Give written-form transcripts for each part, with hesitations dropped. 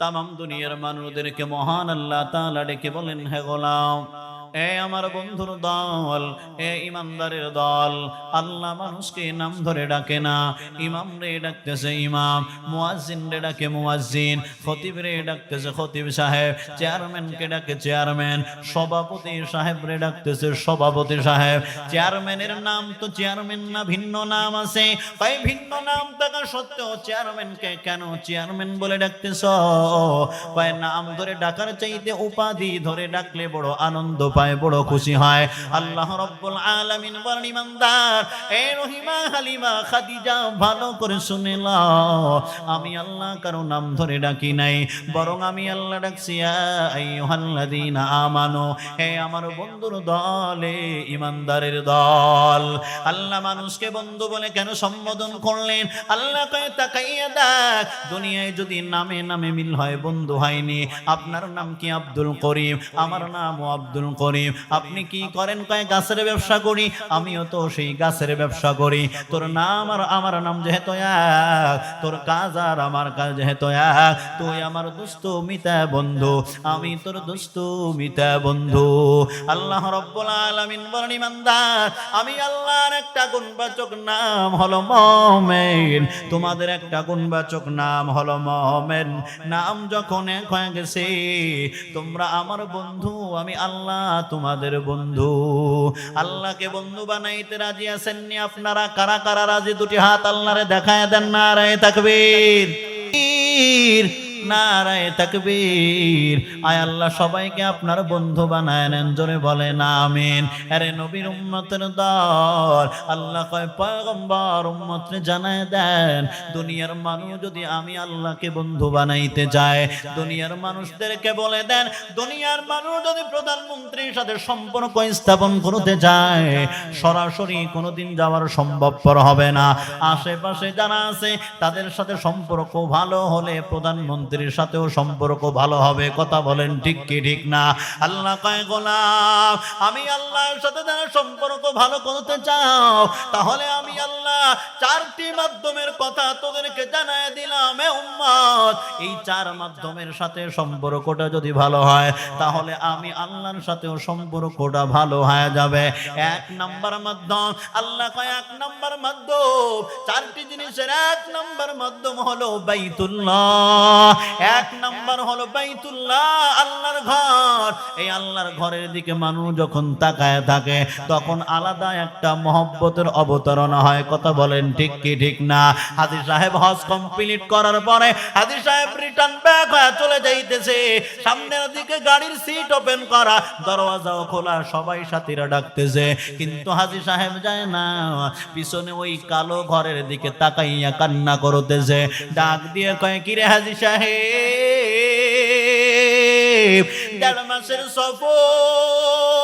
তামাম দুনিয়ার মানুষদেরকে মহান আল্লাহ তাআলা ডেকে বলেন, হে গোলাম, এ আমার বন্ধুর দল, এ ইমানদারের দল, আল্লাহ মানুষকে নাম ধরে ডাকে না, ইমাম রে ডাকতেছে ইমাম, মুয়াজ্জিন রে ডাকে মুয়াজ্জিন, খতিব রে ডাকতেছে খতিব সাহেব, চেয়ারম্যানকে ডাকে চেয়ারম্যান, সভাপতি সাহেব রে ডাকতেছে সভাপতি সাহেব। চেয়ারম্যানের নাম তো চেয়ারম্যান না, ভিন্ন নাম আছে। তাই ভিন্ন নাম থাকা সত্ত্বেও চেয়ারম্যানকে কেন চেয়ারম্যান বলে ডাকতেছ? কয় নাম ধরে ডাকার চাইতে উপাধি ধরে ডাকলে বড় আনন্দ পায়, বড় খুশি হয়। আল্লাহ রাব্বুল আলামিন বলেন, ইমানদার, এ রহিমা, হালিমা, খাদিজা, ভালো করে শুনে নাও, আমি আল্লাহ কারো নাম ধরে ডাকি নাই, বরং আমি আল্লাহ ডাকছি ইয়া আইয়ুহাল্লাযীনা আমানু, হে আমার বন্ধুর দল, এ ইমানদারের দল। আল্লাহ মানুষকে বন্ধু বলে কেন সম্বোধন করলেন? আল্লাহ কয় তাকাইয়া দেখ, দুনিয়ায় যদি নামে নামে মিল হয়, বন্ধু হয়নি। আপনার নাম কি? আব্দুল করিম, আমার নামও আব্দুল করিম। আপনি কি করেন? কয় গাছের ব্যবসা করি, আমিও তো সেই গাছের ব্যবসা করি। তোর নাম আর আমার নাম যেহেতু এক, তোর কাজ আর আমার কাজ যেহেতু এক, তুই আমার দোস্ত মিতা বন্ধু, আমি তোর দোস্ত মিতা বন্ধু। আল্লাহ রাব্বুল আলামিন বলেন, ইমানদার, আমি আল্লাহর একটা গুণবাচক নাম হলো মুমিন, তোমাদের একটা গুণবাচক নাম হলো মুমিন। নাম যখন এক হয়ে গেছে, তোমরা আমার বন্ধু, আমি আল্লাহ তোমাদের বন্ধু। আল্লাহকে বন্ধু বানাইতে রাজি আছেন নি আপনারা? কারা কারা রাজি? দুটি হাত আল্লাহরে দেখায় দেন। নারায়ে তাকবীর, নারায়ে তাকবীর। আয় আল্লাহ সবাইকে আপনার বন্ধু বানায় নেন, জোরে বলেন আমিন। আরে নবীর উম্মতের দল, আল্লাহ কয় পয়গম্বর উম্মতরে জানায় দেন, দুনিয়ার মানুষ যদি আমি আল্লাহকে বন্ধু বানাইতে যায়, দুনিয়ার মানুষদেরকে বলে দেন, দুনিয়ার মানুষ যদি প্রধানমন্ত্রীর সাথে সম্পর্ক স্থাপন করতে যায়, সরাসরি কোনোদিন যাওয়ার সম্ভবপর হবে না। আশেপাশে যারা আছে তাদের সাথে সম্পর্ক ভালো হলে প্রধানমন্ত্রীর সাথেও সম্পর্ক ভালো হবে। কথা বলেন ঠিক কি ঠিক না? আল্লাহ কয়, গোলাম, আমি আল্লাহর সাথে যারা সম্পর্ক ভালো করতে চাও, তাহলে আমি আল্লাহ চারটি মাধ্যমের কথা তোদেরকে জানায় দিলাম। এ উম্মত, এই চার মাধ্যমের সাথে সম্পর্কটা যদি ভালো হয়, তাহলে আমি আল্লাহর সাথেও সম্পর্কটা ভালো হয়ে যাবে। এক নাম্বার মাধ্যম, আল্লাহ কয় এক নাম্বার মাধ্যম, চারটি জিনিসের এক নাম্বার মাধ্যম হলো বাইতুল্লাহ। এক নাম্বার হলো বাইতুল্লাহ, আল্লাহর ঘর। এই আল্লাহর ঘরের দিকে মানুষ যখন তাকায় থাকে, তখন আলাদা একটা মহব্বতের অবতরণ হয়। কথা বলেন ঠিক কি ঠিক না? হাজী সাহেব হজ কমপ্লিট করার পরে হাজী সাহেব রিটার্ন ব্যাক হয়ে চলে যাইতেছে, সামনের দিকে গাড়ির সিট ওপেন করা, দরওয়াজাও খোলা, সবাই সাথীরা ডাকতেছে, কিন্তু হাজী সাহেব যায় না। পিছনে ওই কালো ঘরের দিকে তাকাইয়া কান্না করতেছে। ডাক দিয়ে কয়, কিরে হাজী সাহেব, 1.5 মাসের সফর,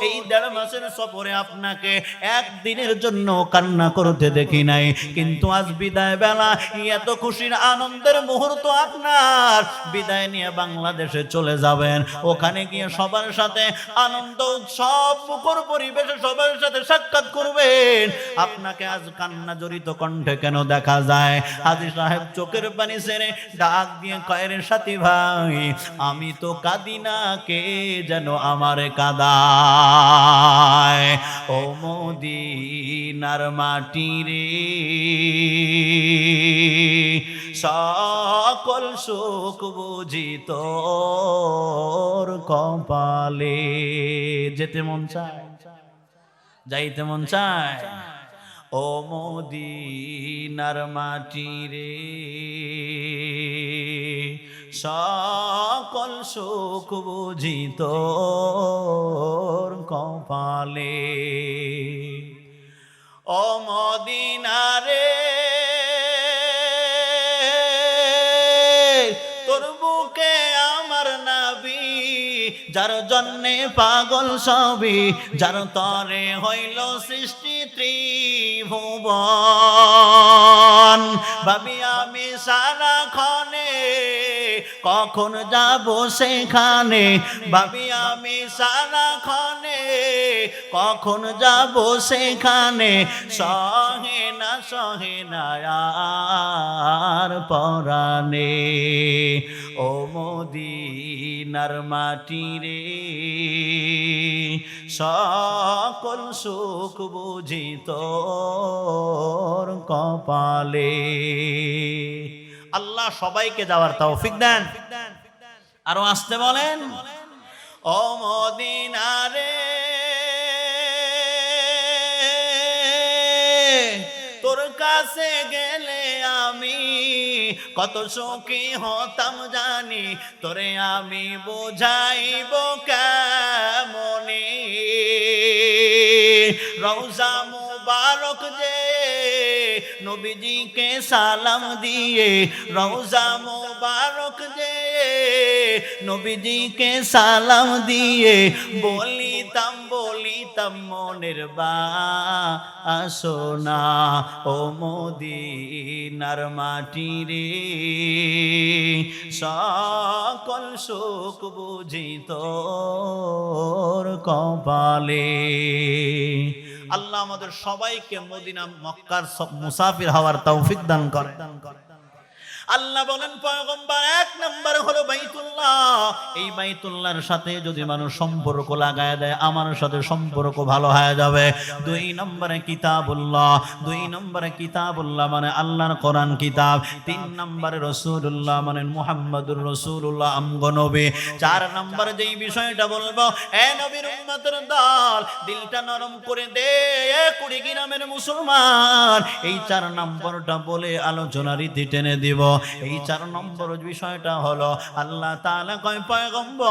এই 1.5 মাসের সফরে আপনাকে একদিনের জন্য কান্না করতে দেখি নাই, কিন্তু আজ বিদায় বেলা এত খুশির আনন্দের মুহূর্ত আপনার, বিদায় নিয়ে বাংলাদেশে চলে যাবেন, ওখানে গিয়ে সবার সাথে আনন্দ উৎসব মুখর পরিবেশে সবার সাথে সাক্ষাৎ করবেন, আপনাকে আজ কান্না জড়িত কণ্ঠে কেন দেখা যায়? হাজী সাহেব চোখের পানি ছেড়ে ডাক দিয়ে কয়, রে সাথী ভাই, আমি তো কাঁদি না, কে যেন আমার কাঁদায়। ও মদিনার মাটি রে, সকল সুখ বুঝি তোর কপালে। যেতে মন চায়, যাইতে মন চায়। ও মদিনার মাটি রে, সকল সুখ বুঝি তোর কপালে। ও মদিনা রে, তোর বুকে আমার নবী, যার জন্যে পাগল সবই, যার তরে হইল সৃষ্টি ত্রিভুবন। ভাবি আমি সারাক্ষণে কখন যাব সেখানে, ভাবি আমি সারাক্ষণে কখন যাব সেখানে, সহে না সহে না আর পরাণে ও মদিনার মাটি রে সকল সুখ বুঝি তোর কপালে। আল্লাহ সবাইকে যাওয়ার তৌফিক দেন। আরো আসতে বলেন, ও মদিনা রে তোর কাছে গেলে আমি কত সুখী হতাম জানি, তোরে আমি বোঝাইব কেমনে। রওজা মুবারক যে নবীজিকে সালাম দিয়ে, রওজা মুবারক যে নবীজিকে সালাম দিয়ে বলিতাম মনের বাসনা ও মদিনার মাটি রে সকল সুখ বুঝি তোর কপালে। আল্লাহ আমাদের সবাইকে মদিনা মক্কার মুসাফির হওয়ার তৌফিক দান করেন। আল্লাহ বলেন পয়গম্বর, এক নম্বর হলো বাইতুল্লাহ। এই বাইতুল্লাহর সাথে যদি মানুষ সম্পর্ক লাগায় দেয়, আমার সাথে সম্পর্ক ভালো হয়ে যাবে। দুই নম্বরে কিতাবুল্লাহ, দুই নম্বরে কিতাবুল্লাহ মানে আল্লাহর কোরআন কিতাব। তিন নম্বরে রাসূলুল্লাহ মানে মুহাম্মদুর রাসূলুল্লাহ আমগো নবী। চার নম্বরে যেই বিষয়টা বলবো, এ নবীর উম্মতের দল দিলটা নরম করে দে এ কুড়িগ্রামের মুসলমান, এই চার নম্বরটা বলে আলোচনা রীতি টেনে দিব। এই চার নম্বর বিষয়টা হলো আল্লাহ তাআলা কয় পয়গম্বর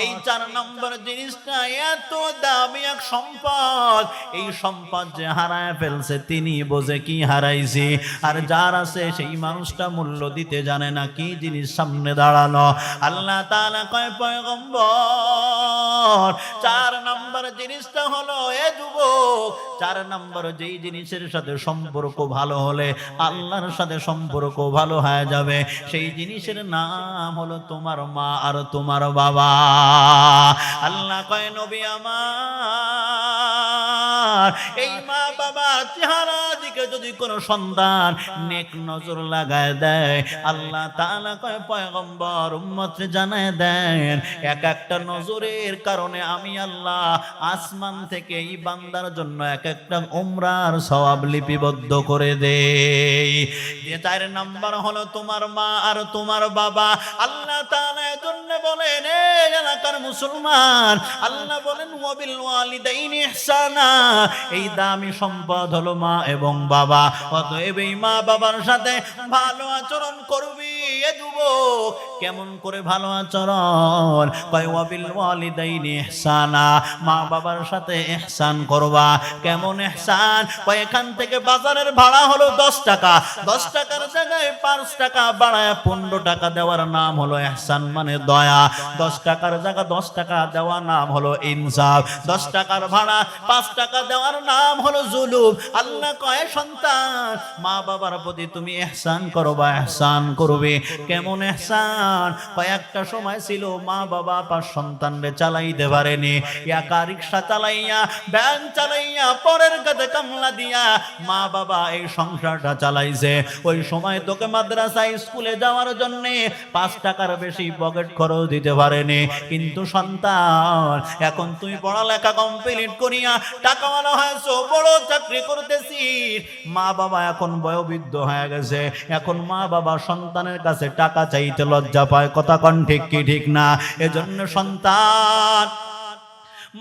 এই চার নম্বর জিনিসটা এত দামি এক সম্পদ, এই সম্পদ যে হারায় ফেলছে তিনি বোঝে কি হারাইছি, আর যার আছে সেই মানুষটা মূল্য দিতে জানে না কি জিনিস সামনে দাঁড়ানো। আল্লাহ তাআলা কয় পয়গম্বর চার নম্বর জিনিসটা হলো এ যুবক, চার নম্বর যেই জিনিসের সাথে সম্পর্ক ভালো হলে আল্লাহর সাথে সম্পর্ক ভালো হয়ে যাবে, সেই জিনিসের নাম হলো তোমার মা আর তোমার বাবা। আল্লাহ কয় নবী আমার এই মা বাবা চেহারা দিকে যদি কোনো সন্তান নেক নজর লাগায় দেয়, আল্লাহ তাআলা কয় পয়গম্বর উম্মতকে জানায় দেন এক একটা নজরের কারণে আমি আল্লাহ আসমান থেকে এই বান্দার জন্য এক একটা উমরার সওয়াব লিপিবদ্ধ করে দেই। চার নাম্বার হলো তোমার মা আর তোমার বাবা। আল্লাহ তাআলা এজন্য বলেন এই এলাকার মুসলমান, আল্লাহ বলেন ওয়াবিল ওয়ালিদাইনি ইহসানা, এই দামি সম্পদ হলো মা এবং বাবা, অতএব এই মা বাবার সাথে ভালো আচরণ করবি। এ যুবক কেমন করে ভালো আচরণ? কয় ওয়াবিল ওয়ালিদাইনি ইহসানা, মা বাবার সাথে ইহসান করবা। কেমন ইহসান? কয় এখান থেকে বাজারের ভাড়া হলো 10 টাকা, 10 টাকার জায়গায় 5 টাকা বাড়ায় 15 টাকা দেওয়ার নাম হলো ইহসান মানে দয়া। 10 টাকার জায়গা 10 টাকা দেওয়া নাম হলো ইনসাফ। 10 টাকার ভাড়া 5 টাকা দেওয়ার নাম হলো জুলুম। আল্লাহ কয় সন্তান মা বাবার প্রতি তুমি ইহসান করবা, ইহসান করবে। কেমন ইহসান? কয়েকটা সময় ছিল মা বাবা 5 সন্তানরে চালাইতে পারেনি, একা রিকশা চালাইয়া ভ্যান চালাইয়া পরের কাছে কামলা দিয়া মা বাবা এই সংসারটা চালাইছে। ওই সময় তোকে মাদ্রাসা স্কুলে যাওয়ার জন্য 5 টাকার বেশি পকেট খরচ দিতে পারেনি, কিন্তু সন্তান এখন তুই পড়ালেখা কমপ্লিট করিয়া টাকাওয়ালা হয়েছো, বড় চাকরি করতেছিস, মা বাবা এখন বয়োবৃদ্ধ হয়ে গেছে, এখন মা বাবা সন্তানের কাছে টাকা চাইতে লজ্জা পায়। কথা কন ঠিক কি ঠিক না? এজন্য সন্তান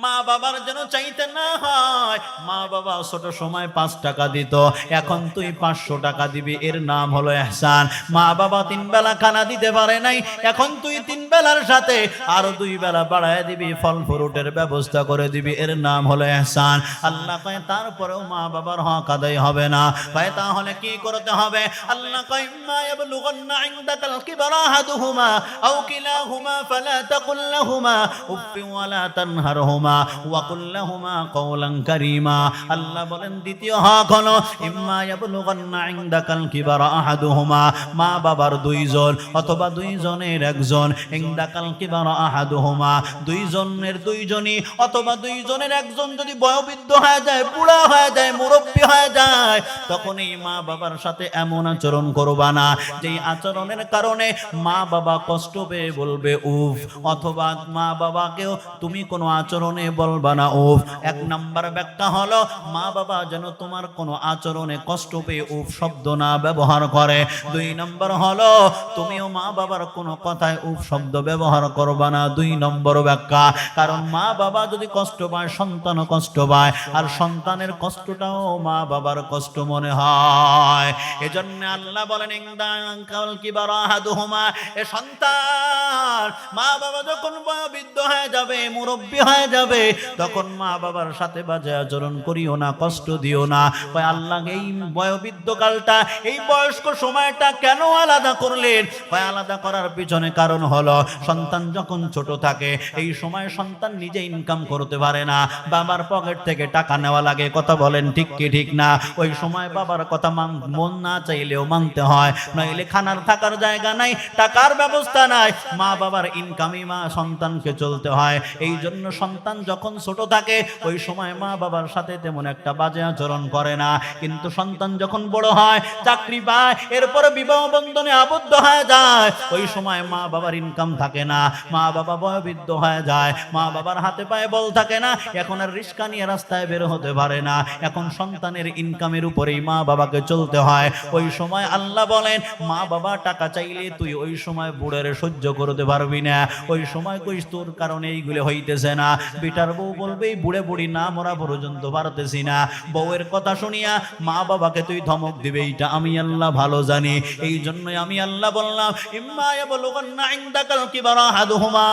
মা বাবার যেন চাইতে না হয়। মা বাবা ছোট সময় 5 টাকা দিত, এখন তুই 500 টাকা দিবি, এর নাম হলো ইহসান। মা বাবা 3 বেলা খানা দিতে পারে নাই, এখন তুই 3 বেলার সাথে আরো 2 বেলা বাড়ায় দিবি, ফল ফ্রুটের ব্যবস্থা করে দিবি, এর নাম হলো ইহসান। আল্লাহ কয় তারপরেও মা বাবার হক আদায় হবে না, কয় তাহলে কি করতে হবে? আল্লাহ কয় মা ইয়াবলুগান্না ইনদাকাল কিবরা আহাদুহুমা আও কিলাহুমা ফালা তাকুল লাহুমা উফফিন ওয়ালা তানহারহুমা তানহারহুমা ওয়া কুল লাহুমা কাওলান কারীমা। আল্লাহ বলেন দ্বিতীয় হক হলো ইম্মা ইয়াবলুগান্না ইনদাকাল কিবারা আহাদুহুমা, মা বাবার দুইজন অথবা দুইজনের একজন, ইনদাকাল কিবারা আহাদুহুমা দুইজনের দুইজনই অথবা দুইজনের একজন যদি বয়োবৃদ্ধ হয়ে যায়, বুড়া হয়ে যায়, মুরব্বী হয়ে যায়, তখন এই মা বাবার সাথে এমন আচরণ করবা না যেই আচরণের কারণে মা বাবা কষ্ট পেয়ে বলবে উফ, অথবা মা বাবাকেও তুমি কোনো আচরণে বলবা না উফ। এক নাম্বার ব্যাখ্যা হলো মা বাবা যেন তোমার কোনো আচরণে কষ্ট পেয়ে উফ শব্দ না ব্যবহার করে। দুই নম্বর হলো তুমিও মা বাবার কোনো কথায় উফ শব্দ ব্যবহার করবা না। দুই নম্বর ব্যাখ্যা, কারণ মা বাবা যদি কষ্ট পায় সন্তানও কষ্ট পায়, আর সন্তানের কষ্টটাও মা বাবার কষ্ট মনে হয়। এজন্য আল্লাহ বলেন ইনদাকাল কিবারা আহাদুহুমা, এ সন্তান মা বাবা যখন বয়োবৃদ্ধ হয়ে যাবে, মুরব্বী হয়ে যাবে, তখন মা বাবার সাথে বাজে আচরণ করিও না, কষ্ট দিও না। কয় আল্লাহ এই বয়োবৃদ্ধ কালটা, এই বয়স্ক সময়টা কেন আলাদা করলেন? কয় আলাদা করার পিছনে কারণ হলো সন্তান যখন ছোট থাকে এই সময় সন্তান নিজে ইনকাম করতে পারে না, বাবার পকেট থেকে টাকা নেওয়া লাগে। কথা বলেন ঠিক কি ঠিক না? ওই সময় বাবার কথা মন না চাইলেও মানতে হয়, নইলে খানার থাকার জায়গা নাই, টাকার ব্যবস্থা নাই, মা বাবার ইনকামই মা সন্তানকে চলতে হয়। এই জন্য সন্তান যখন ছোট থাকে ওই সময় মা বাবার সাথে তেমন একটা বাজে আচরণ করে না, কিন্তু সন্তান যখন বড় হয়, চাকরি পায়, এরপরে বিবাহ বন্ধনে আবদ্ধ হয়ে যায়, ওই সময় মা বাবার ইনকাম থাকে না, মা বাবা বয়োবৃদ্ধ হয়ে যায়, মা বাবার হাতে পায়ে বল থাকে না, এখন আর রিস্কা নিয়ে রাস্তায় বের হতে পারে না, এখন সন্তানের ইনকামের উপরেই মা বাবাকে চলতে হয়। ওই সময় আল্লাহ বলেন মা বাবা টাকা চাইলে তুই ওই সময় বুড়ের সহ্য করতে পারবি না, ওই সময় কইস তোর কারণে এইগুলো হইতেছে না। বিটার বউ বলবে এই বুড়ে বুড়ি না মরা পর্যন্ত পারতেছি না, বউয়ের কথা শুনিয়া মা বাবাকে তুই ধমক দিবে, এইটা আমি আল্লাহ ভালো জানি। এই জন্যই আমি আল্লাহ বললাম ইম্মা ইয়াবলুগান্না ইনদাকাল কিবারা আহাদুহুমা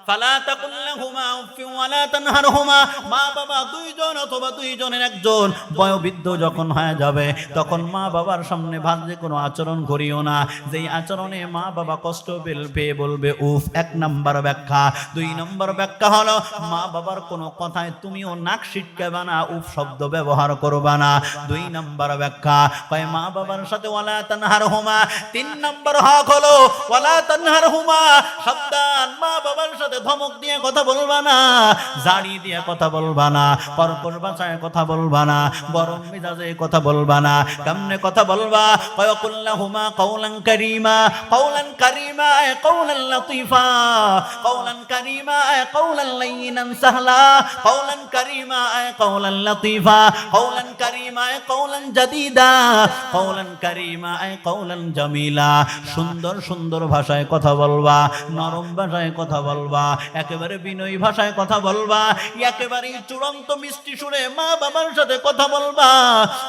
ফালা তাকুল লাহুমা উফিন ওয়ালা তানহারহুমা, মা বাবা দুইজন অথবা দুইজনের একজন বয়োবৃদ্ধ যখন হয়ে যাবে তখন মা বাবার সামনে ভাঁজে কোনো আচরণ করিও না, যেই আচরণে মা বাবা কষ্ট পেয়ে বলবে উফ। এক নাম্বার ব্যাখ্যা। দুই নম্বর ব্যাখ্যা হলো মা বাবার কোনো কথায় তুমিও নাক সিটকাবে না, উফ শব্দ ব্যবহার করবা না। দুই নম্বর ব্যাখ্যা কয় মা বাবার সাথে ওয়ালা তানহারহুমা। তিন নম্বর হক হলো ওয়ালা তানহারহুমা, সাবধান মা বাবার সাথে ধমক দিয়ে কথা বলবা না, জাড়ি দিয়ে কথা বলবা না, কর্কশ ভাষায় কথা বলবা না, গরম মেজাজে কথা বলবা না। কেমনে কথা বলবা? ওয়াকুল লাহুমা কাওলান কারীমা, কাওলান কারীমা কাওলান লতীফা, কাওলান কারীমা কাওলান লাইয়িনান সাহলা, কাওলান কারীমা কাওলান লতীফা, কাওলান কারীমা কাওলান জাদীদা, কাওলান কারীমা কাওলান জামিলা। সুন্দর সুন্দর ভাষায় কথা বলবা, নরম ভাষায় কথা বলবা, একেবারে বিনয়ী ভাষায় কথা বলবা, একেবারে চূড়ান্ত মিষ্টি সুরে মা বাবার সাথে কথা বলবা,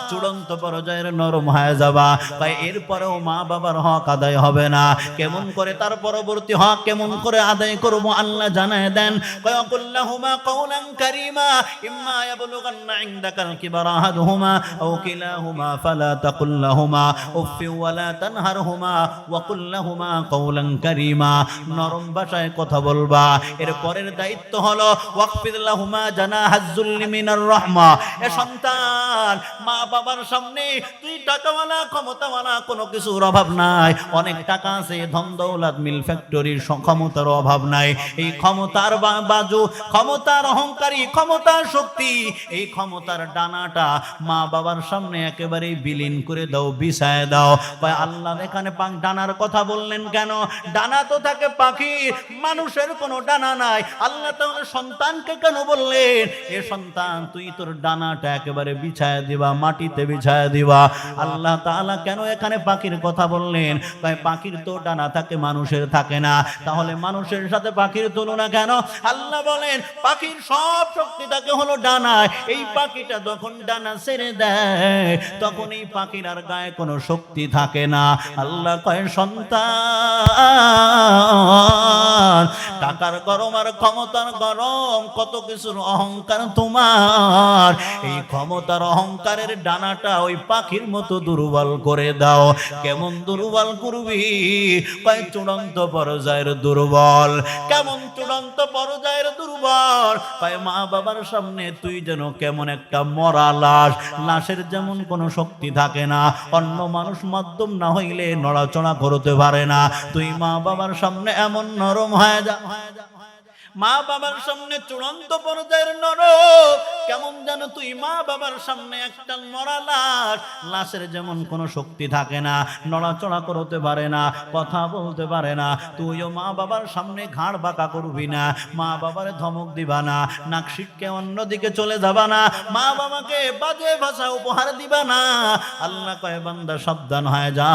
চূড়ান্ত পর্যায়ের নরম হয়ে যাবা। তাই এরপরেও মা বাবার হক আদায় হবে না। কেমন করে তার পরবর্তী হক কেমন করে আদায় করব আল্লাহ জানায় দেন। ওয়াকুল লাহুমা কাওলান কারীমা ইম্মা ইয়াবলুগান্না ইনদাকাল কিবারা আহাদুহুমা আও কিলাহুমা ফালা তাকুল লাহুমা উফিন ওয়ালা তানহারহুমা ওয়াকুল লাহুমা কাওলান কারীমা। নরম ভাষায় কথা বলবা। এর পরের দায়িত্ব হলো ওয়াকফিদ লাহুমা জানাহাজ যুল্লি মিনার রাহমা। এ সন্তান মা বাবার সামনে তুই টাকাওয়ালা ক্ষমতাওয়ালা কোনো কিছুর অভাব নাই, অনেক টাকা আছে, ধন দৌলত মিল ফ্যাক্টরির ক্ষমতার অভাব নাই। এই ক্ষমতার বাজু, ক্ষমতার অহংকারী, ক্ষমতার শক্তি, এই ক্ষমতার ডানাটা মা বাবার সামনে একেবারে বিলীন করে দাও, বিছায় দাও। ভাই আল্লাহ এখানে ডানার কথা বললেন কেন? ডানা তো থাকে পাখির, মানুষের কোনো ডানা নাই। আল্লাহ তাহলে সন্তানকে কেন বললেন এ সন্তান তুই তোর ডানাটা একেবারে বিছায় দিবা, মাটিতে বিছায় দিবা? আল্লাহ তাআলা কেন এখানে পাখির কথা বললেন? তাই পাখির তো ডানা থাকে, মানুষের থাকে না, তাহলে মানুষের সাথে পাখির তুলনা কেন? আল্লাহ বলেন পাখির সব শক্তি থাকে হলো ডানায়। এই পাখিটা যখন ডানা ছেড়ে দেয় তখন এই পাখির আর গায়ে কোনো শক্তি থাকে না। আল্লাহ কয় সন্তান টাকার গরম আর ক্ষমতার গরম, কত কিছুর অহংকার তোমার, এই ক্ষমতার অহংকারের ডানাটা ওই পাখির মতো দুর্বল করে দাও। কেমন দুর্বল করবি? কয় চূড়ান্ত পর্যায়ের দুর্বল। কেমন চূড়ান্ত পর্যায়ের দুর্বল, পায় মা বাবার সামনে তুই যেন কেমন একটা মরা লাশ। লাশের যেমন কোনো শক্তি থাকে না, অন্য মানুষ মাধ্যম না হইলে নড়াচড়া করতে পারে না, তুই মা বাবার সামনে এমন নরম হয়ে যা। মা বাবার সামনে চূড়ান্ত পর্যায়ের নরম, কেমন যেন তুই মা বাবার সামনে একটা মরা লাশ। লাশের যেমন কোনো শক্তি থাকে না, নড়াচড়া করতে পারে না, কথা বলতে পারে না, তুইও মা বাবার সামনে ঘাড় বাঁকা করবি না, মা বাবার ধমক দিবা না, নাক সিটকে অন্যদিকে চলে যাবা না, মা বাবাকে বাজে ভাষা উপহার দিবা না। আল্লাহ কয় বান্দা সাবধান হয়ে যা,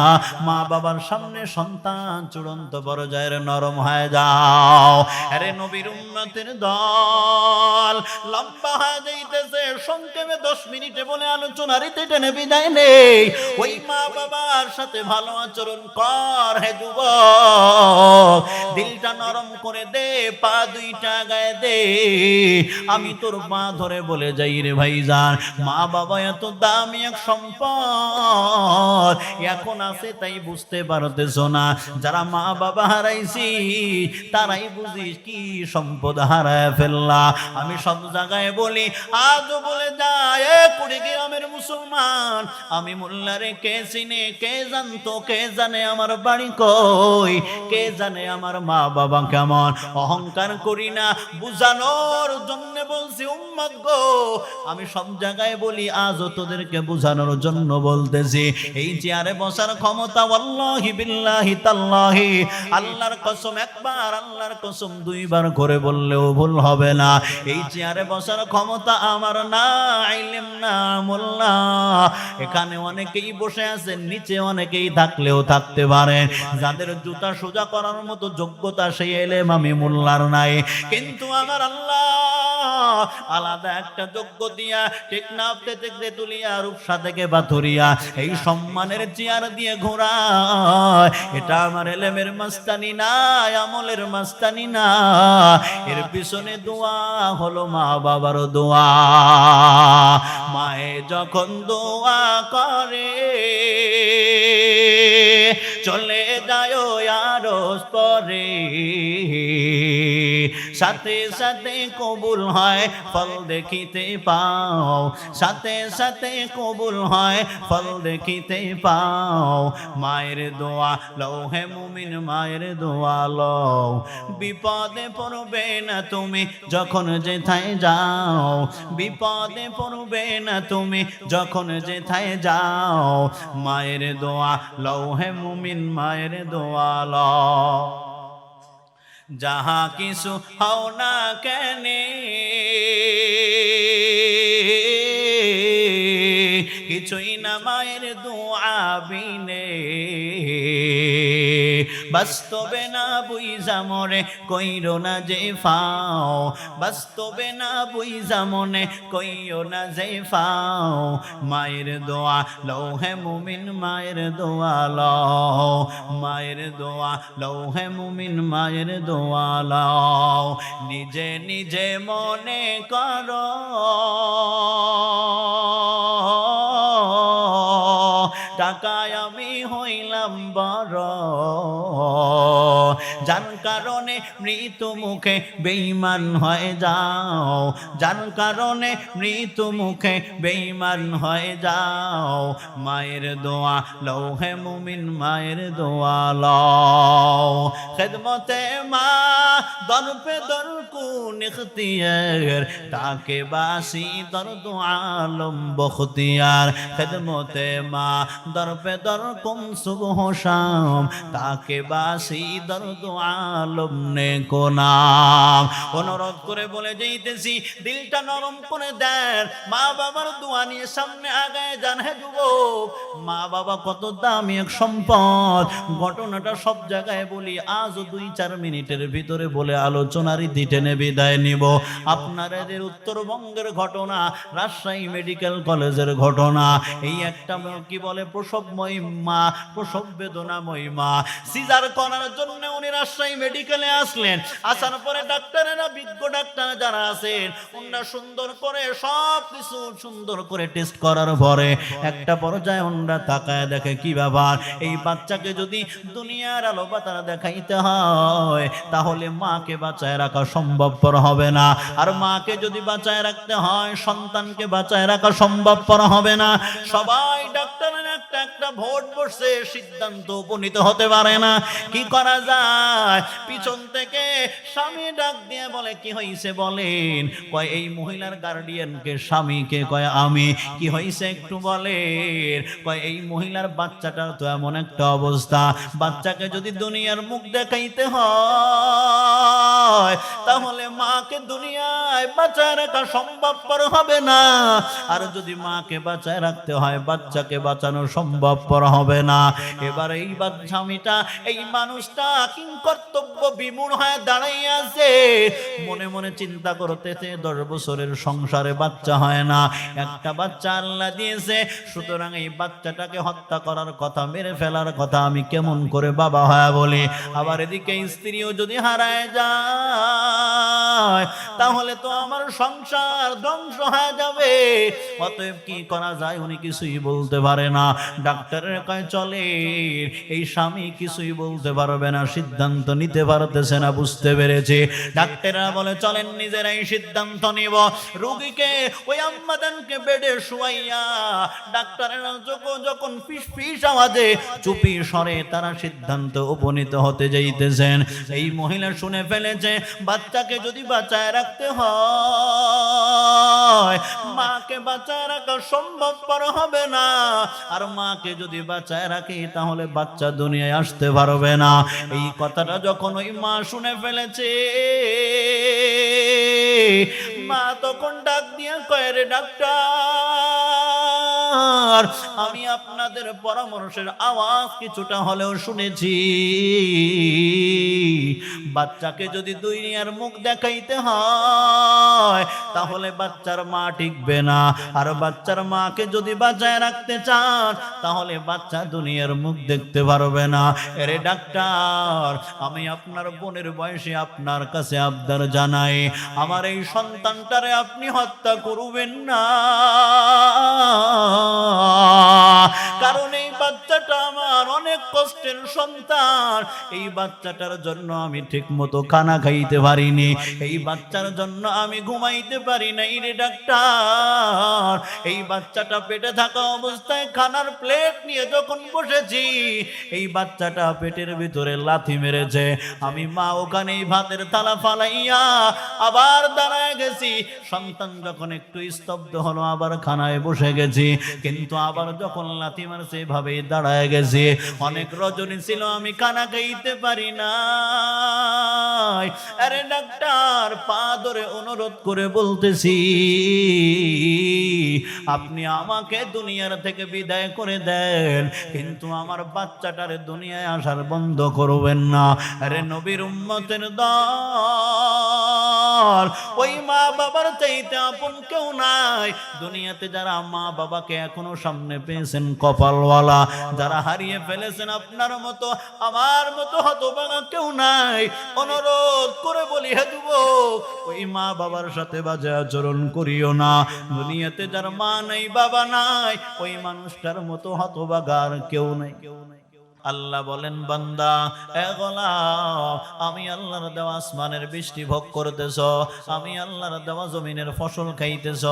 মা বাবার সামনে সন্তান চূড়ান্ত পর্যায়ের নরম হয়ে যাও। আরে নবীর উম্মতের দল লম্বা হয়ে যাইতেছে, সংক্ষেপে 10 মিনিটে বলে আলোচনার ইতি টেনে বিদায় নেই। ওই মা বাবার সাথে ভালো আচরণ কর হে যুবক, দিলটা নরম করে দে, পা দুইটা গায়ে দে। আমি তোর পা ধরে বলে যাই রে ভাইজান, মা বাবা এত দামি এক সম্পদ, এখন আছে তাই বুঝতে পারতেছো না। যারা মা বাবা হারাইছি তারাই বুঝিস কি সম্পদ হারায় ফেললা। আমি সব জায়গায় বলি, আজও বলে যায় কুড়িগ্রামের মুসলমান, আমি মোল্লারে কে চিনে, কে জানতো, কে জানে আমার বাড়ি কই, কে জানে আমার মা বাবা কেমন। অহংকার করি না, বুঝানোর জন্য বলছি উম্মত গো। আমি সব জায়গায় বলি, আজও তোদেরকে বুঝানোর জন্য বলতেছি। এই চেয়ারে বসার ক্ষমতা ওয়াল্লাহি বিল্লাহি তাল্লাহি, আল্লাহর কসম একবার, আল্লাহর কসম 2 বার করে বললেও ভুল হবে না। এই চেয়ারে বসার ক্ষমতা আমার না, ইলম না, মোল্লা। এখানে অনেকেই বসে আছেন, নিচে অনেকেই থাকলেও থাকতে পারেন, যাদের জুতা সোজা করার মতো যোগ্যতা সেই ইলম আমি মোল্লার নাই। কিন্তু আমার আল্লাহ আলাদা একটা যোগ্য দিয়া টেকনাফতে থেকে তুলিয়া রূপসা থেকে পাথরিয়া এই সম্মানের চেয়ার দিয়ে ঘোরায়। এটা আমার ইলমের মাস্তানি না, আমলের মাস্তানি না, এর পিছনে দোয়া হলো মা বাবার দোয়া। মায়ে যখন দোয়া করে চলে যায় আরশ পরে, সাথে সাথে কবুল হয় ফল দেখিতে পাও, সাথে সাথে কবুল হয় ফল দেখিতে পাও। মায়ের দোয়া লও হে মুমিন, মায়ের দোয়া লও। বিপদে পড়বে না তুমি যখন যেথায় যাও, বিপদে পড়বে না তুমি যখন যেথায় যাও। মায়ের দোয়া লও হে মুমিন, মায়ের দোয়া লও। যাহা কিছু হও না কেনে, কিছুই না মায়ের দোয়া বিনে। বাস্তবে না বুইঝা মরে কইরো না যে ফাও, বাস্তবে না বুইঝা মনে কইরো না যে ফাও। মায়ের দোয়া লও হে মুমিন, মায়ের দোয়া লও, মায়ের দোয়া লও হে মুমিন, মায়ের দোয়া লও। নিজে নিজে মনে করো টাকায় আমি হইলাম বড়, যার কারণে মৃত্যু মুখে বেঈমান হয়ে যাও, যার কারণে মৃত্যু মুখে বেঈমান হয়ে যাও। মায়ের দোয়া লও হে মুমিন, মায়ের দোয়া লও। খেদমতে মা দর পে দর কুন ইখতিয়ার, তাকে বাসি দর দু আলম বখতিয়ার। খেদমতে মা দর পে দর কুম সুবহ শাম, তাকে বাসি দর দু আলম নেকো নাম। অনুরোধ করে বলে যাইতেছি, দিলটা নরম করে দেন, মা বাবার দোয়া নিয়ে সামনে আগায় যান হে যুবক। মা বাবা কত দামি এক সম্পদ। ঘটনাটা সব জায়গায় বলি, আজও 2-4 মিনিটের ভিতরে বলে আলোচনার ইতি টেনে বিদায় নিব। আপনাদের উত্তরবঙ্গের ঘটনা, রাজশাহী মেডিকেল কলেজের ঘটনা। এই একটা কি বলে প্রসবময়ী মা, প্রসব প্রসব বেদনাময় মা। সিজার করার জন্য উনি রাজশাহী মেডিকেলে আসলেন। আসার পরে ডাক্তারেরা, বিজ্ঞ ডাক্তার যারা আছেন, ওনারা সুন্দর করে সব কিছু সুন্দর করে টেস্ট করার পরে একটা পর্যায়ে ওনারা তাকায় দেখে কি ব্যাপার, এই বাচ্চাকে যদি দুনিয়ার আলো বাতাস দেখাইতে হয় তাহলে মাকে বাঁচায় রাখা সম্ভবপর হবে না। আর মাকে যদি বাঁচায় রাখতে হয় সন্তানকে বাঁচায় রাখা সম্ভবপর হবে না। সবাই ডাক্তারের একটা একটা ভোট বসছে, সিদ্ধান্ত উপনীত হতে পারে না। কি করা যায়? পিছন থেকে স্বামী ডাক দিয়ে বলে, কি হয়েছে বলেন? কয় এই মহিলার গার্ডিয়ানকে স্বামীকে কয় আমি। কি হয়েছে একটু বলেন? কয় এই মহিলার বাচ্চাটার তো এমন একটা অবস্থা, বাচ্চাকে যদি দুনিয়ার মুখ দেখাইতে হয় তাহলে মাকে দুনিয়ায় বাঁচায় রাখা সম্ভবপর হবে না। আর যদি মাকে বাঁচায় রাখতে হয় বাচ্চাকে বাঁচানো সম্ভবপর হবে না। এবার এই স্বামীটা, এই মানুষটা কিংকর্তব্য বিমূঢ় হয়ে দাঁড়াইয়া আছে, মনে মনে চিন্তা করতেছে 10 বছরের সংসারে বাচ্চা হয় না, একটা বাচ্চা আল্লাহ দিয়েছে, সুতরাং এই বাচ্চাটাকে হত্যা করার কথা, মেরে ফেলার কথা আমি কেমন করে বাবা হয় বলে। আবার এদিকে স্ত্রীও যদি হারায় যায় তাহলে তো আমার সংসার ধ্বংস হয়ে যাবে। অতএব কি করা যায়? উনি কিছুই বলতে পারে না। ডাক্তারের কয় চলে, এই স্বামী কিছুই বলতে পারবে না, সিদ্ধান্ত নিতে পারতেছে না, বুঝতে পেরেছে। ডাক্তাররা বলে চলেন নিজেরাই সিদ্ধান্ত নিব। রোগীকে ওই আম্মাদানকে বেডে শুয়াইয়া ডাক্তারেরা যখন ফিস ফিস আওয়াজে চুপি সরে তারা সিদ্ধান্ত উপনীত হতে যাইতেছেন। এই মহিলা শুনে ফেলেছে বাচ্চাকে যদি বাঁচায় রাখতে হয় মাকে বাঁচায় রাখা সম্ভবপর হবে না। আর মাকে যদি বাঁচায় রাখি তাহলে বাচ্চা দুনিয়ায় আসতে পারবে না। এই কথাটা যখন ওই মা শুনে ফেলেছে, মা তখন ডাক দিয়ে কয়, রে ডাক্তার, আমি আপনাদের পরামর্শের আওয়াজ কিছুটা হলেও শুনেছি। বাচ্চাকে যদি দুনিয়ার মুখ দেখাইতে হয় তাহলে বাচ্চার মা টিকবে না। আর বাচ্চার মাকে যদি বাঁচায় রাখতে চান তাহলে বাচ্চা দুনিয়ার মুখ দেখতে পারবে না। এরে ডাক্তার, আমি আপনার বোনের বয়সে আপনার কাছে আবদার জানাই, আমার এই সন্তানটারে আপনি হত্যা করবেন না, কারণ এই বাচ্চাটা আমার অনেক কষ্টের সন্তান। এই বাচ্চাটার জন্য আমি ঠিক মতো খানা খাইতে পারিনি, এই বাচ্চার জন্য আমি ঘুমাইতে পারি নাই। রে ডাক্তার, এই বাচ্চাটা পেটে থাকা অবস্থায় খানার প্লেট নিয়ে যখন বসেছি এই বাচ্চাটা পেটের ভিতরে লাথি মেরেছে। আমি মা ওখানে ভাতের থালা ফালাইয়া আবার দাঁড়ায় গেছি। সন্তান যখন একটু স্তব্ধ হলো আবার খানায় বসে গেছি, কিন্তু আবার যখন লাথি মারছে এভাবেই দাঁড়ায় গেছি। অনেক রজনী ছিল আমি খানা খাইতে পারি না। আরে ডাক্তার, পা ধরে অনুরোধ করে বলতেছি আপনি আমাকে দুনিয়ার থেকে বিদায় করে দেন, কিন্তু আমার বাচ্চাটারে দুনিয়ায় আসার বন্ধ করবেন না। আরে নবীর উম্মতের দল, ওই মা বাবার চাইতে আপন কেউ নাই দুনিয়াতে। যারা মা বাবাকে এখনো সামনে পেয়েছেন কপালওয়ালা, যারা হারিয়ে ফেলেছেন আপনার মতো আমার মতো হতভাগা কেউ নাই। অনুরোধ করে বলি, হে যুবক, ওই মা বাবার সাথে বাজে আচরণ করিও না। দুনিয়াতে যার মা নাই বাবা নাই ওই মানুষটার মতো হতভাগার কেউ নাই। আল্লাহ বলেন, বান্দা এ গোলাম, আমি আল্লাহর দেওয়া আসমানের বৃষ্টি ভোগ করতেছ, আমি আল্লাহর দেওয়া জমিনের ফসল খাইতেছ,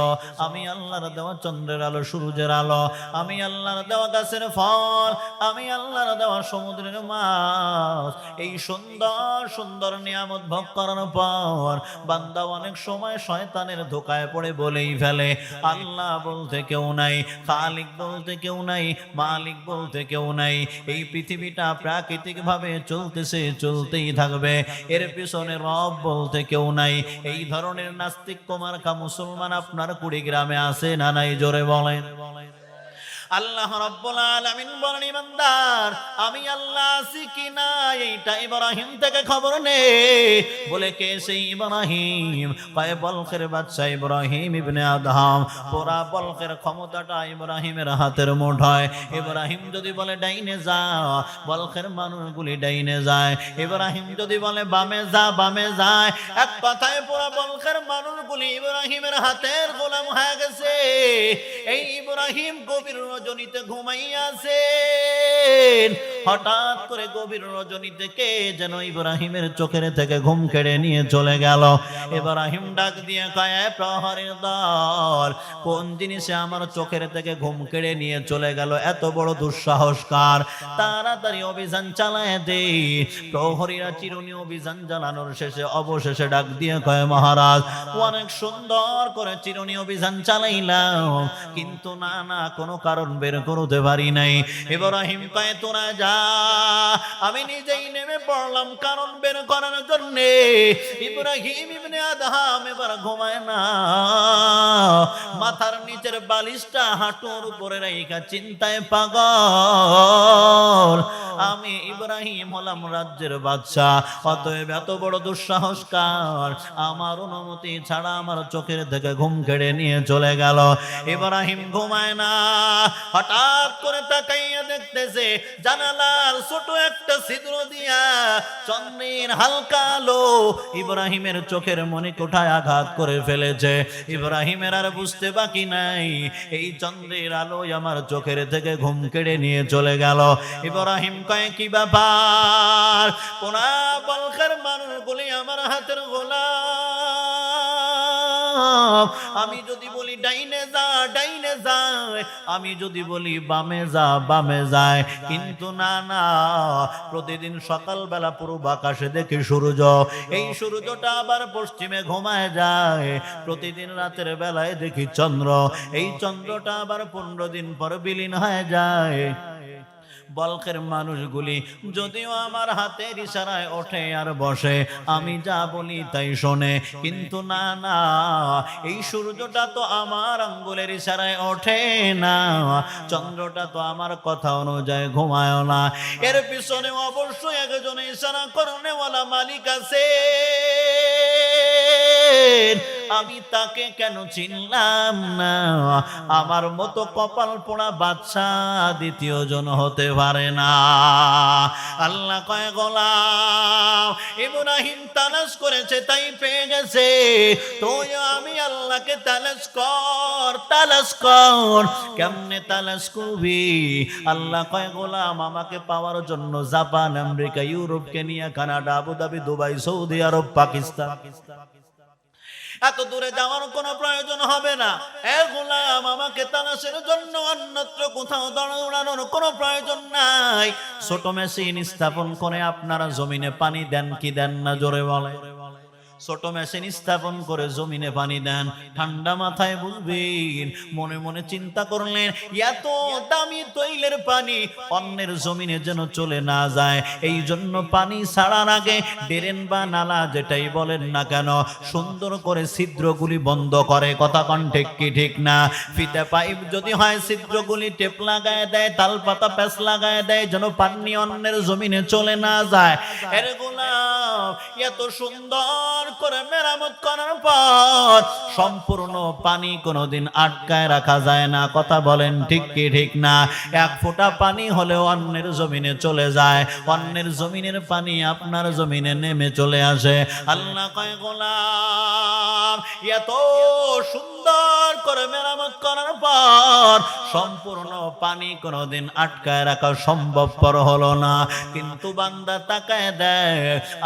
আমি আল্লাহর দেওয়া চন্দ্রের আলো সূর্যের আলো, আমি আল্লাহর দেওয়া গাছের ফল, আমি আল্লাহর দেওয়া সমুদ্রের মাছ, এই সুন্দর সুন্দর নিয়ামত ভোগ করার পর বান্দা অনেক সময় শয়তানের ধোকায় পড়ে বলেই ফেলে আল্লাহ বলতে কেউ নাই, খালিক বলতে কেউ নাই, মালিক বলতে কেউ নাই। এই পৃথিবীটা প্রাকৃতিক ভাবে চলতেছে, চলতেই থাকবে, এর পিছনে রব বলতে কেউ নাই। এই ধরনের নাস্তিক কুমারকা মুসলমান আপনার কুড়িগ্রামে আছে না নাই? জোরে বলেন। আল্লাহ রাব্বুল আলামিন বলেন, ইমানদার, আমি আল্লাহ আছি কি নাই এইটা ইব্রাহিম থেকে খবর নে। বলে কে সেই ইব্রাহিম? কয় বলখের বাদশা ইব্রাহিম ইবনে আদহাম। পুরা বলখের ক্ষমতাটা ইব্রাহিমের হাতের মুঠোয়। ইব্রাহিম যদি বলে ডাইনে যা, বলখের মানুষগুলি ডাইনে যায়। ইব্রাহিম যদি বলে বামে যা, বামে যায়। এক কথায় পুরা বলখের মানুষগুলি ইব্রাহিমের হাতের গোলাম হয়ে গেছে। এই ইব্রাহিম গভীর রজনীতে ঘুমাইয়াছে। হঠাৎ করে গভীর রজনীতে কে যেন ইব্রাহিমের চোখের থেকে ঘুম কেড়ে নিয়ে চলে গেল। ইব্রাহিম ডাক দিয়ে কয়, প্রহরীর দল, কোন জিনিসে আমার চোখের থেকে ঘুম কেড়ে নিয়ে চলে গেল? এত বড় দুঃসাহসকার? তাড়াতাড়ি অভিযান চালায় দে। প্রহরীরা চিরুনি অভিযান চালানোর শেষে অবশেষে ডাক দিয়ে কয়, মহারাজ অনেক সুন্দর করে চিরুনি অভিযান চালাইলাম, কিন্তু না না কোনো কারণ বের করতে পারি নাই। ইব্রাহিম কয়, তোরা যা, আমি নিজেই নেমে পড়লাম কারণ বের করার জন্য। ইব্রাহিম ইবনে আদহাম এবার ঘুমায় না, মাথার নিচের বালিশটা হাঁটুর উপরে রেখা চিন্তায় পাগল। আমি ইব্রাহিম হলাম রাজ্যের বাদশা, অতএব এত বড় দুঃসাহসকার আমার অনুমতি ছাড়া আমার চোখের থেকে ঘুম কেড়ে নিয়ে চলে গেল। ইব্রাহিম ঘুমায় না, হঠাৎ করে তাকাইয়া দেখতেছে জানালার ছোট একটা ছিদ্র দিয়া চন্দ্রের হালকা আলো ইব্রাহিমের চোখের মণিকোঠায় আঘাত করে ফেলেছে। ইব্রাহিমের আর বুঝতে বাকি নাই, এই চন্দ্রের আলো আমার চোখের থেকে ঘুম কেড়ে নিয়ে চলে গেল। ইব্রাহিম কয়, কি ব্যাপার? পুরা বলখের মানুষগুলি আমার হাতের গোলাম। আমি যদি বলি ডাইনে যা, ডাইনে যায়। আমি যদি বলি বামে যা, বামে যায়। কিন্তু না না, প্রতিদিন সকালবেলা পূর্ব আকাশে দেখি সূর্য, এই সূর্যটা আবার পশ্চিমে ঘুমায় যায়। প্রতিদিন রাতের বেলায় দেখি চন্দ্র, এই চন্দ্রটা আবার 15 দিন পর বিলীন হয়ে যায়। বলখের মানুষগুলি যদিও আমার হাতের ইশারায় ওঠে আর বসে, আমি যা বলি তাই শোনে, কিন্তু না না, এই সূর্যটা তো আমার আঙ্গুলের ইশারায় ওঠে না, চন্দ্রটা তো আমার কথা অনুযায়ী ঘুমায় না। এর পিছনে অবশ্যই একজন ইশারা করনেওয়ালা মালিক আছে। আমি তাকে কেন চিনলাম না? আমার মতো কপাল পোড়া বাদশা দ্বিতীয় জন হতে পারে না। আল্লাহ কয়, গোলাম ইব্রাহিম তালাশ করেছে তাই পেয়ে গেছে, তুই আমি আল্লাহকে তালাশ কর, তালাশ কর। কেমনে তালাশ করবি? আল্লাহ কয়, গোলাম আমাকে পাওয়ার জন্য Japan, America, Europe, Kenya, Canada, Abu Dhabi, Dubai, Saudi Arab, Pakistan, এত দূরে যাওয়ার কোনো প্রয়োজন হবে না। এ গোলাম আমাকে তালাশের জন্য অন্যত্র কোথাও দৌড়ানোর কোনো প্রয়োজন নাই। ছোট মেশিন স্থাপন করে আপনারা জমিনে পানি দেন কি দেন না? জোরে বলে। ছোট মেশিন স্থাপন করে জমিনে পানি দেন, ঠান্ডা মাথায় বুঝবেন। মনে মনে চিন্তা করলেন, এত দামি তৈলের পানি অন্যের জমিনে যেন চলে না যায়, এই জন্য পানি ছাড়ার আগে ড্রেন বা নালা যেটাই বলেন না কেন, সুন্দর করে ছিদ্রগুলি বন্ধ করে। কথা কন ঠিক কি ঠিক না? ফিতে পাইপ যদি হয় ছিদ্রগুলি টেপ লাগায় দেয়, তাল পাতা প্যাঁচ লাগায় দেয়, যেন পানি অন্যের জমিনে চলে না যায়। এর গোলাম এত সুন্দর করে মেরামত করার পর সম্পূর্ণ পানি কোনোদিন আটকায় রাখা যায় না। কথা বলেন ঠিক কি ঠিক না? এক ফোঁটা পানি হলেও অন্যের জমিনে চলে যায়, অন্যের জমিনের পানি আপনার জমিনে নেমে চলে আসে। আল্লাহ কয়, গোলাম এত সুন্দর করে মেরামত করার পর সম্পূর্ণ পানি কোনোদিন আটকায় রাখা সম্ভবপর হলো না। কিন্তু বান্দা তাকায় দেয়,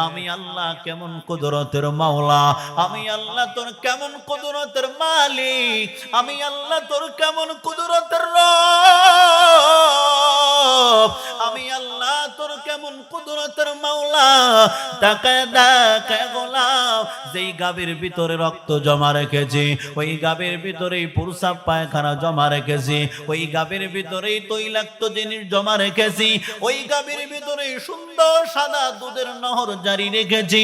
আমি আল্লাহ কেমন কুদরতের মাওলা, আমি আল্লাহ তোর কেমন কুদরতের মালিক, আমি আল্লাহ তোর কেমন কুদরতের রব, আমি আল্লাহ তোর কেমন কুদরতের মাওলা। তাকায় দেখায় গোলাম, যেই গাভীর ভিতরে রক্ত জমা রেখেছি, ওই গাভীর ভিতরেই প্রস্রাব পায়খানা জমা রেখেছি, ওই গাভীর ভিতরেই তৈলাক্ত জিনিস জমা রেখেছি, ওই গাভীর ভিতরেই সুন্দর সাদা দুধের নহর জারি রেখেছি।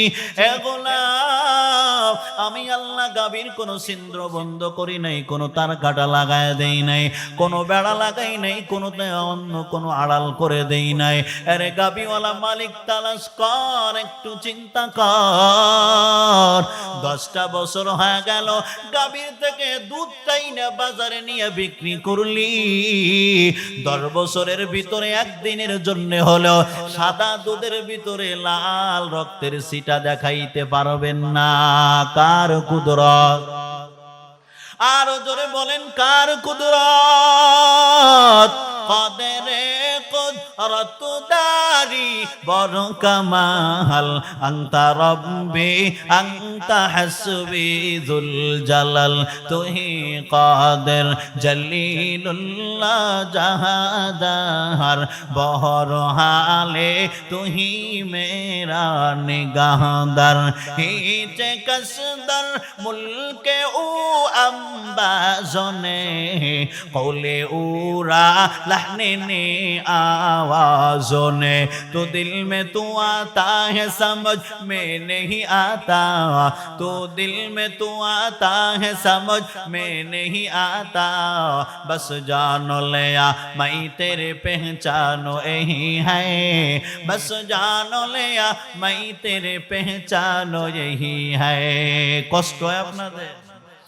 এ গোলাম আমি আল্লাহ গাভীর কোনো ছিদ্র বন্ধ করি নাই, কোনো তার কাটা লাগায় দেই নাই, কোনো বেড়া লাগাই নাই, কোনো অন্য কোনো আড়াল করে দেই নাই। আরে গাভীওয়ালা মালিক তালাশ কর, একটু চিন্তা কর। 10টা বছর হয়ে গেল গাভীর থেকে দুধ চাই না বাজারে নিয়ে বিক্রি করলি, 10 বছরের ভিতরে একদিনের জন্য হলো সাদা দুধের ভিতরে লাল রক্তের ছিটা দেখাইতে পারবেন না। কার কুদরত? আরো জোরে বলেন কার কুদরত? কাদেরে কুদরত দারি বড় কামাল, আনতা রব্বি আনতা হাসবি যুল জালাল, তুহি কাদের জলিলুল্লাহ জাহাদার, বহর হালে তুহি মেরা নিগাহদার, হিচে কসদর মুলকে ও अंबाज़ों कौले उरा लहने ने आवाज़ों ने, तो दिल में तू आता है समझ में नहीं आता, तो दिल में तू आता है समझ में नहीं आता, बस जानो लिया मैं तेरे पहचानो यही है, बस जानो लिया मैं तेरे पहचानो यही है। कष्ट है আপনাদের?